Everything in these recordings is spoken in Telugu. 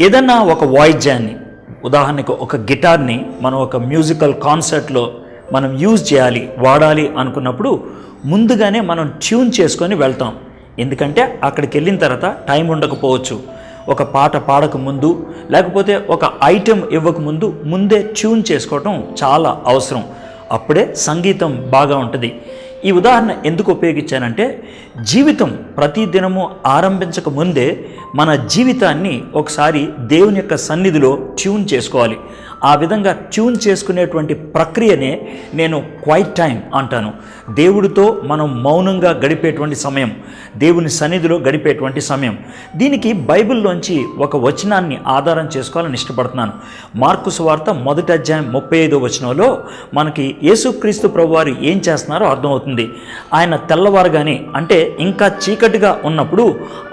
ఏదన్నా ఒక వాయిద్యాన్ని, ఉదాహరణకు ఒక గిటార్ని మనం ఒక మ్యూజికల్ కాన్సర్ట్లో మనం యూజ్ చేయాలి, వాడాలి అనుకున్నప్పుడు ముందుగానే మనం ట్యూన్ చేసుకొని వెళ్తాం. ఎందుకంటే అక్కడికి వెళ్ళిన తర్వాత టైం ఉండకపోవచ్చు. ఒక పాట పాడక ముందు, లేకపోతే ఒక ఐటెం ఇవ్వకముందు ముందే ట్యూన్ చేసుకోవటం చాలా అవసరం. అప్పుడే సంగీతం బాగా ఉంటుంది. ఈ ఉదాహరణ ఎందుకు ఉపయోగించానంటే, జీవితం ప్రతిదినము ఆరంభించక ముందే మన జీవితాన్ని ఒకసారి దేవుని యొక్క సన్నిధిలో ట్యూన్ చేసుకోవాలి. ఆ విధంగా ట్యూన్ చేసుకునేటువంటి ప్రక్రియనే నేను క్వైట్ టైం అంటాను. దేవుడితో మనం మౌనంగా గడిపేటువంటి సమయం, దేవుని సన్నిధిలో గడిపేటువంటి సమయం. దీనికి బైబిల్లోంచి ఒక వచనాన్ని ఆధారం చేసుకోవాలని ఇష్టపడుతున్నాను. మార్కు సువార్త 1వ అధ్యాయం 35వ వచనంలో మనకి యేసుక్రీస్తు ప్రభువారు ఏం చేస్తున్నారో అర్థమవుతుంది. ఆయన తెల్లవారుగానే, అంటే ఇంకా చీకటిగా ఉన్నప్పుడు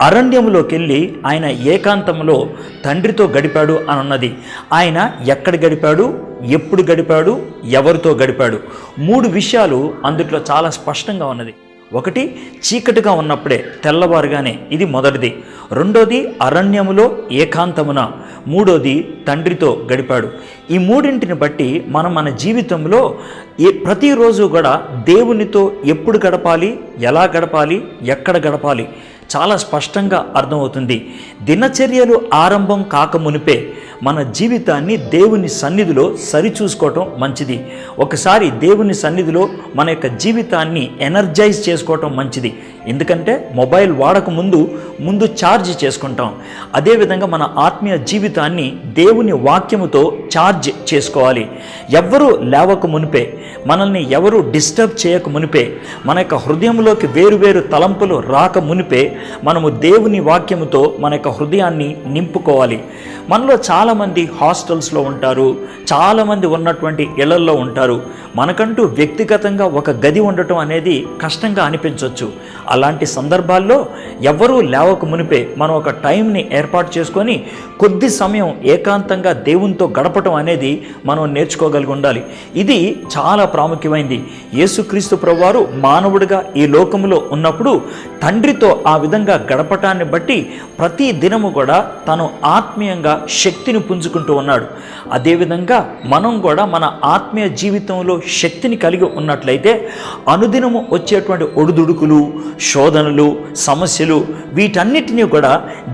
అరణ్యములోకి వెళ్ళి ఆయన ఏకాంతంలో తండ్రితో గడిపాడు అని ఉన్నది. ఆయన ఎక్కడ గడిపాడు, ఎప్పుడు గడిపాడు, ఎవరితో గడిపాడు, 3 విషయాలు అందుట్లో చాలా స్పష్టంగా ఉన్నది. ఒకటి, చీకటిగా ఉన్నప్పుడే, తెల్లవారుగానే, ఇది మొదటిది. రెండోది, అరణ్యములో ఏకాంతమున. మూడోది, తండ్రితో గడిపాడు. ఈ మూడింటిని బట్టి మనం మన జీవితంలో ప్రతిరోజు కూడా దేవునితో ఎప్పుడు గడపాలి, ఎలా గడపాలి, ఎక్కడ గడపాలి చాలా స్పష్టంగా అర్థమవుతుంది. దినచర్యలు ఆరంభం కాకమునిపే మన జీవితాన్ని దేవుని సన్నిధిలో సరిచూసుకోవటం మంచిది. ఒకసారి దేవుని సన్నిధిలో మన యొక్క జీవితాన్ని ఎనర్జైజ్ చేసుకోవటం మంచిది. ఎందుకంటే మొబైల్ వాడక ముందు ఛార్జ్ చేసుకుంటాం. అదేవిధంగా మన ఆత్మీయ జీవితాన్ని దేవుని వాక్యముతో ఛార్జ్ చేసుకోవాలి. ఎవ్వరూ లేవక మునిపే, మనల్ని ఎవరు డిస్టర్బ్ చేయక మునిపే, మన యొక్క హృదయంలోకి వేరువేరు తలంపులు రాక మునిపే మనము దేవుని వాక్యముతో మన యొక్క హృదయాన్ని నింపుకోవాలి. మనలో చాలామంది హాస్టల్స్లో ఉంటారు, చాలామంది ఉన్నటువంటి ఇళ్లల్లో ఉంటారు. మనకంటూ వ్యక్తిగతంగా ఒక గది ఉండటం అనేది కష్టంగా అనిపించవచ్చు. అలాంటి సందర్భాల్లో ఎవరూ లేవక మునిపే మనం ఒక టైంని ఏర్పాటు చేసుకొని కొద్ది సమయం ఏకాంతంగా దేవునితో గడపటం అనేది మనం నేర్చుకోగలిగి ఉండాలి. ఇది చాలా ప్రాముఖ్యమైనది. యేసుక్రీస్తు ప్రభువారు మానవుడిగా ఈ లోకంలో ఉన్నప్పుడు తండ్రితో ఆ విధంగా గడపటాన్ని బట్టి ప్రతి దినము కూడా తను ఆత్మీయంగా శక్తిని పుంజుకుంటూ ఉన్నాడు. అదేవిధంగా మనం కూడా మన ఆత్మీయ జీవితంలో శక్తిని కలిగి ఉన్నట్లయితే అనుదినము వచ్చేటువంటి ఒడిదుడుకులు, శోధనలు, సమస్యలు వీటన్నిటినీ కూడా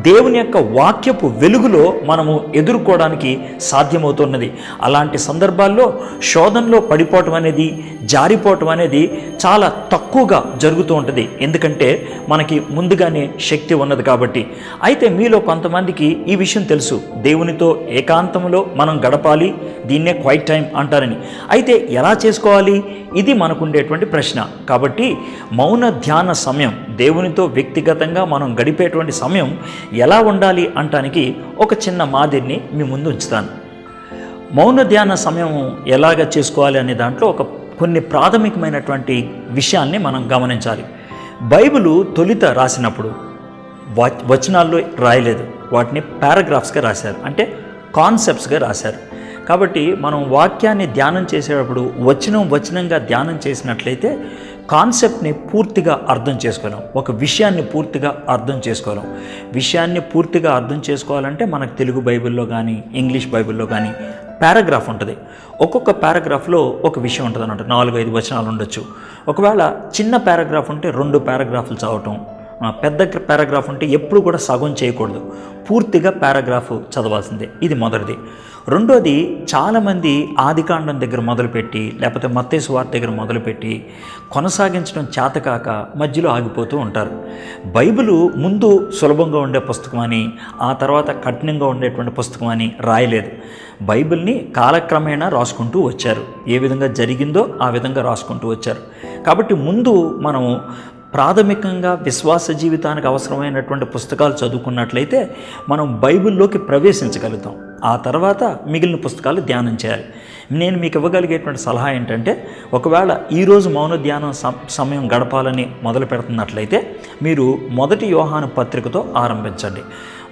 దేవుని యొక్క వాక్యపు వెలుగులో మనము ఎదుర్కోవడానికి సాధ్యమవుతున్నది. అలాంటి సందర్భాల్లో శోధనలో పడిపోవటం అనేది, జారిపోవటం అనేది చాలా తక్కువగా జరుగుతూ ఉంటుంది. ఎందుకంటే మనకి ముందుగానే శక్తి ఉన్నది కాబట్టి. అయితే మీలో కొంతమందికి ఈ విషయం తెలుసు, దేవునితో ఏకాంతంలో మనం గడపాలి, దీన్నే క్వైట్ టైం అంటారని. అయితే ఎలా చేసుకోవాలి, ఇది మనకుండేటువంటి ప్రశ్న. కాబట్టి మౌన ధ్యాన సమయం, దేవునితో వ్యక్తిగతంగా మనం గడిపేటువంటి సమయం ఎలా ఉండాలి అంటానికి ఒక చిన్న మాదిరిని మీ ముందు ఉంచుతాను. మౌన ధ్యాన సమయం ఎలాగ చేసుకోవాలి అనే దాంట్లో కొన్ని ప్రాథమికమైనటువంటి విషయాల్ని మనం గమనించాలి. బైబిలు తొలిత రాసినప్పుడు వచనాల్లో రాయలేదు, వాటిని పారాగ్రాఫ్స్గా రాశారు, అంటే కాన్సెప్ట్స్గా రాశారు. కాబట్టి మనం వాక్యాన్ని ధ్యానం చేసేటప్పుడు వచనంగా ధ్యానం చేసినట్లయితే కాన్సెప్ట్ని పూర్తిగా అర్థం చేసుకోలేం, ఒక విషయాన్ని పూర్తిగా అర్థం చేసుకోలేం. విషయాన్ని పూర్తిగా అర్థం చేసుకోవాలంటే మనకు తెలుగు బైబిల్లో కానీ, ఇంగ్లీష్ బైబిల్లో కానీ పారాగ్రాఫ్ ఉంటుంది. ఒక్కొక్క పారాగ్రాఫ్లో ఒక విషయం ఉంటుంది అన్నట్టు, 4-5 వచనాలు ఉండొచ్చు. ఒకవేళ చిన్న పారాగ్రాఫ్ ఉంటే 2 పారాగ్రాఫ్లు చదవటం, పెద్ద పారాగ్రాఫ్ ఉంటే ఎప్పుడు కూడా సగం చేయకూడదు, పూర్తిగా పారాగ్రాఫ్ చదవాల్సిందే. ఇది మొదటిది. రెండోది, చాలామంది ఆదికాండం దగ్గర మొదలుపెట్టి, లేకపోతే మత్తయి సువార్త దగ్గర మొదలుపెట్టి కొనసాగించడం చేతకాక మధ్యలో ఆగిపోతూ ఉంటారు. బైబిలు ముందు సులభంగా ఉండే పుస్తకం అని, ఆ తర్వాత కఠినంగా ఉండేటువంటి పుస్తకం అని రాయలేదు. బైబిల్ని కాలక్రమేణా రాసుకుంటూ వచ్చారు. ఏ విధంగా జరిగిందో ఆ విధంగా రాసుకుంటూ వచ్చారు. కాబట్టి ముందు మనము ప్రాథమికంగా విశ్వాస జీవితానికి అవసరమైనటువంటి పుస్తకాలు చదువుకున్నట్లయితే మనం బైబిల్లోకి ప్రవేశించగలుగుతాం. ఆ తర్వాత మిగిలిన పుస్తకాలు ధ్యానం చేయాలి. నేను మీకు ఇవ్వగలిగేటువంటి సలహా ఏంటంటే, ఒకవేళ ఈరోజు మౌన ధ్యానం సమయం గడపాలని మొదలు పెడుతున్నట్లయితే మీరు 1 యోహాను పత్రికతో ఆరంభించండి.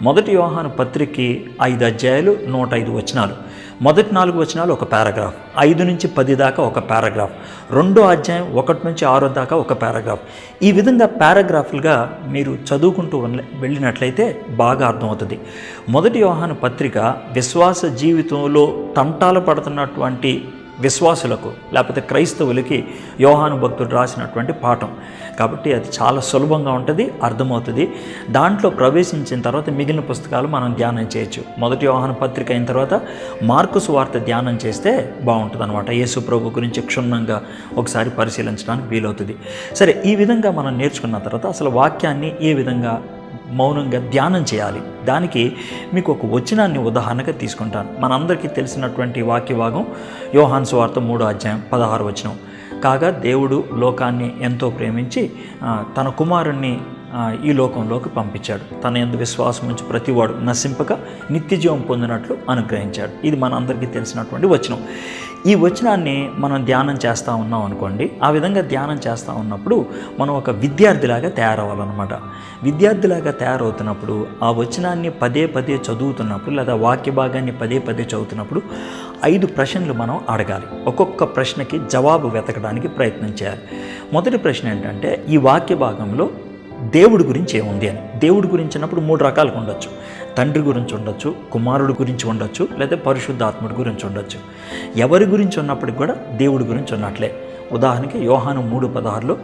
1 యోహాను పత్రికకి 5 అధ్యాయాలు, 105 వచనాలు. మొదటి 4 వచనాలు ఒక పారాగ్రాఫ్, 5 నుంచి 10 దాకా ఒక పారాగ్రాఫ్, 2వ అధ్యాయం 1 నుంచి 6 దాకా ఒక పారాగ్రాఫ్. ఈ విధంగా పారాగ్రాఫ్లుగా మీరు చదువుకుంటూ వెళ్ళినట్లయితే బాగా అర్థమవుతుంది. మొదటి యోహాను పత్రిక విశ్వాస జీవితంలో తంటాలు పడుతున్నటువంటి విశ్వాసులకు లేకపోతే క్రైస్తవులకి యోహాను భక్తుడు రాసినటువంటి పాఠం కాబట్టి అది చాలా సులభంగా ఉంటుంది, అర్థమవుతుంది. దాంట్లో ప్రవేశించిన తర్వాత మిగిలిన పుస్తకాలు మనం ధ్యానం చేయొచ్చు. మొదటి యోహాను పత్రిక అయిన తర్వాత మార్కు సువార్త ధ్యానం చేస్తే బాగుంటుంది అనమాట. యేసు ప్రభు గురించి క్షుణ్ణంగా ఒకసారి పరిశీలించడానికి వీలవుతుంది. సరే, ఈ విధంగా మనం నేర్చుకున్న తర్వాత అసలు వాక్యాన్ని ఏ విధంగా మౌనంగా ధ్యానం చేయాలి, దానికి మీకు ఒక వచనాన్ని ఉదాహరణగా తీసుకుంటాను. మనందరికీ తెలిసినటువంటి వాక్య భాగం యోహాను సువార్త 3వ అధ్యాయం 16వ వచనం. కాగా దేవుడు లోకాన్ని ఎంతో ప్రేమించి తన కుమారుణ్ణి ఈ లోకంలోకి పంపించాడు, తన యందు విశ్వాసం ఉంచి ప్రతివాడు నశింపక నిత్యజీవం పొందినట్లు అనుగ్రహించాడు. ఇది మన అందరికీ తెలిసినటువంటి వచనం. ఈ వచనాన్ని మనం ధ్యానం చేస్తూ ఉన్నాం అనుకోండి. ఆ విధంగా ధ్యానం చేస్తూ ఉన్నప్పుడు మనం ఒక విద్యార్థిలాగా తయారవ్వాలన్నమాట. విద్యార్థిలాగా తయారవుతున్నప్పుడు ఆ వచనాన్ని పదే పదే చదువుతున్నప్పుడు లేదా వాక్య భాగాన్ని పదే పదే చదువుతున్నప్పుడు 5 ప్రశ్నలు మనం అడగాలి. ఒక్కొక్క ప్రశ్నకి జవాబు వెతకడానికి ప్రయత్నం చేయాలి. మొదటి ప్రశ్న ఏంటంటే, ఈ వాక్య భాగంలో దేవుడి గురించి ఏముంది అని. దేవుడి గురించి అన్నప్పుడు 3 రకాలుగా ఉండొచ్చు. తండ్రి గురించి ఉండొచ్చు, కుమారుడు గురించి ఉండొచ్చు, లేదా పరిశుద్ధాత్ముడి గురించి ఉండొచ్చు. ఎవరి గురించి ఉన్నప్పటికి కూడా దేవుడి గురించి ఉన్నట్లే. ఉదాహరణకి యోహాను 3:16లో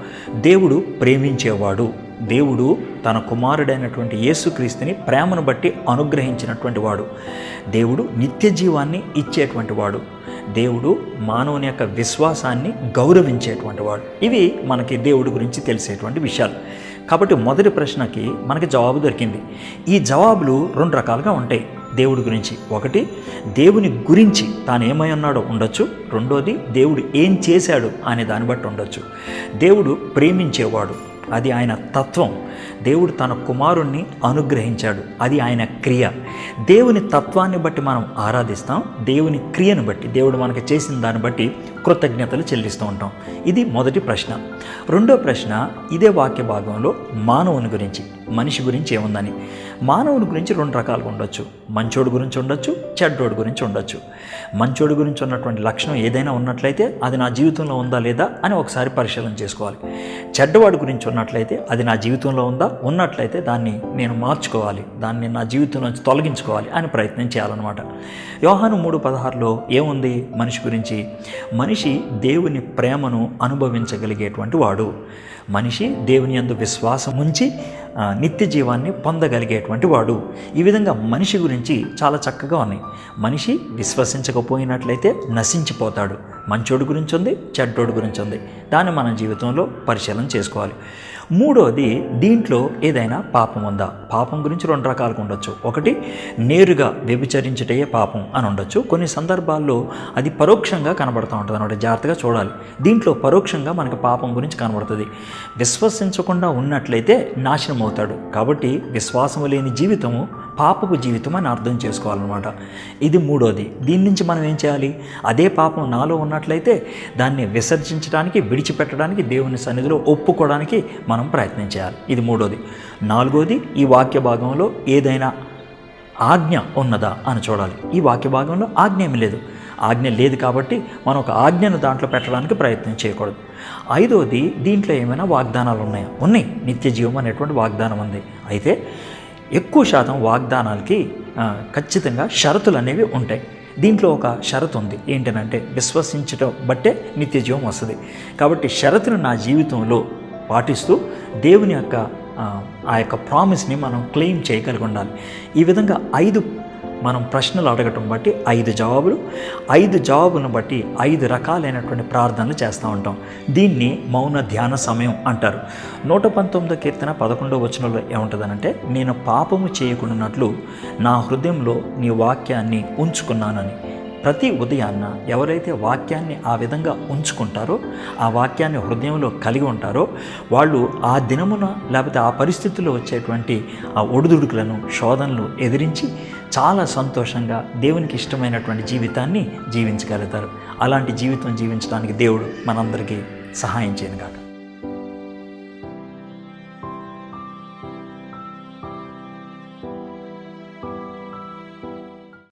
దేవుడు ప్రేమించేవాడు, దేవుడు తన కుమారుడైనటువంటి యేసుక్రీస్తుని ప్రేమను బట్టి అనుగ్రహించినటువంటి వాడు, దేవుడు నిత్య జీవాన్ని ఇచ్చేటువంటి వాడు, దేవుడు మానవుని యొక్క విశ్వాసాన్ని గౌరవించేటువంటి వాడు. ఇవి మనకి దేవుడి గురించి తెలిసేటువంటి విషయాలు. కాబట్టి మొదటి ప్రశ్నకి మనకి జవాబు దొరికింది. ఈ జవాబులు 2 రకాలుగా ఉంటాయి దేవుడి గురించి. ఒకటి, దేవుని గురించి తాను ఏమై ఉన్నాడో ఉండొచ్చు. రెండోది, దేవుడు ఏం చేశాడు అనే దాన్ని బట్టి ఉండొచ్చు. దేవుడు ప్రేమించేవాడు, అది ఆయన తత్వం. దేవుడు తన కుమారుణ్ణి అనుగ్రహించాడు, అది ఆయన క్రియ. దేవుని తత్వాన్ని బట్టి మనం ఆరాధిస్తాం, దేవుని క్రియను బట్టి, దేవుడు మనకి చేసిన దాన్ని బట్టి కృతజ్ఞతలు చెల్లిస్తూ ఉంటాం. ఇది మొదటి ప్రశ్న. రెండో ప్రశ్న ఇదే వాక్య భాగంలో మానవుని గురించి, మనిషి గురించి ఏముందని. మానవుని గురించి 2 రకాలుగా ఉండొచ్చు. మంచోడు గురించి ఉండొచ్చు, చెడ్డోడు గురించి ఉండొచ్చు. మంచోడు గురించి ఉన్నటువంటి లక్షణం ఏదైనా ఉన్నట్లయితే అది నా జీవితంలో ఉందా లేదా అని ఒకసారి పరిశీలన చేసుకోవాలి. చెడ్డవాడి గురించి ఉన్నట్లయితే అది నా జీవితంలో ఉందా, ఉన్నట్లయితే దాన్ని నేను మార్చుకోవాలి, దాన్ని నా జీవితం నుంచి తొలగించుకోవాలి అని ప్రయత్నం చేయాలన్నమాట. యోహాను 3:16లో ఏముంది మనిషి గురించి? మనిషి దేవుని ప్రేమను అనుభవించగలిగేటువంటి వాడు. మనిషి దేవుని యందు విశ్వాసం ఉంచి నిత్య జీవాన్ని పొందగలిగేటువంటి వాడు. ఈ విధంగా మనిషి గురించి చాలా చక్కగా ఉన్నాయి. మనిషి విశ్వసించకపోయినట్లయితే నశించిపోతాడు. మంచోడు గురించి ఉంది, చెడ్డోడు గురించి ఉంది. దాన్ని మన జీవితంలో పరిశీలన చేసుకోవాలి. మూడోది, దీంట్లో ఏదైనా పాపం ఉందా? పాపం గురించి 2 రకాలుగా ఉండొచ్చు. ఒకటి, నేరుగా వ్యభిచరించుటయే పాపం అని ఉండొచ్చు. కొన్ని సందర్భాల్లో అది పరోక్షంగా కనబడుతూ ఉంటుంది అన్నమాట. జాగ్రత్తగా చూడాలి. దీంట్లో పరోక్షంగా మనకు పాపం గురించి కనబడుతుంది. విశ్వసించకుండా ఉన్నట్లయితే నాశనం అవుతాడు. కాబట్టి విశ్వాసము లేని జీవితము పాపపు జీవితం అని అర్థం చేసుకోవాలన్నమాట. ఇది మూడోది. దీని నుంచి మనం ఏం చేయాలి? అదే పాపం నాలో ఉన్నట్లయితే దాన్ని విసర్జించడానికి, విడిచిపెట్టడానికి, దేవుని సన్నిధిలో ఒప్పుకోవడానికి మనం ప్రయత్నం చేయాలి. ఇది మూడోది. నాలుగోది, ఈ వాక్య భాగంలో ఏదైనా ఆజ్ఞ ఉన్నదా అని చూడాలి. ఈ వాక్య భాగంలో ఆజ్ఞ ఏమి లేదు. ఆజ్ఞ లేదు కాబట్టి మనం ఒక ఆజ్ఞను దాంట్లో పెట్టడానికి ప్రయత్నం చేయకూడదు. ఐదోది, దీంట్లో ఏమైనా వాగ్దానాలు ఉన్నాయా? ఉన్నాయి. నిత్య జీవం అనేటువంటి వాగ్దానం ఉంది. అయితే ఎక్కువ శాతం వాగ్దానాలకి ఖచ్చితంగా షరతులు అనేవి ఉంటాయి. దీంట్లో ఒక షరతు ఉంది. ఏంటనంటే విశ్వసించడం బట్టే నిత్య జీవం వస్తుంది. కాబట్టి షరతును నా జీవితంలో పాటిస్తూ దేవుని యొక్క ఆ యొక్క ప్రామిస్ని మనం క్లెయిమ్ చేయగలిగి ఉండాలి. ఈ విధంగా 5 మనం ప్రశ్నలు అడగటం బట్టి 5 జవాబులు, 5 జవాబులను బట్టి 5 రకాలైనటువంటి ప్రార్థనలు చేస్తూ ఉంటాం. దీన్ని మౌన ధ్యాన సమయం అంటారు. 119వ కీర్తన 11వ వచనంలో ఏముంటుందనంటే, నేను పాపము చేయకుండానట్లు నా హృదయంలో నీ వాక్యాన్ని ఉంచుకున్నానని. ప్రతి ఉదయాన్న ఎవరైతే వాక్యాన్ని ఆ విధంగా ఉంచుకుంటారో, ఆ వాక్యాన్ని హృదయంలో కలిగి ఉంటారో, వాళ్ళు ఆ దినమున లేకపోతే ఆ పరిస్థితుల్లో వచ్చేటువంటి ఆ ఒడిదుడుకులను, శోధనలు ఎదిరించి చాలా సంతోషంగా దేవునికి ఇష్టమైనటువంటి జీవితాన్ని జీవించగలుగుతారు. అలాంటి జీవితం జీవించడానికి దేవుడు మనందరికీ సహాయం చేయను కాక.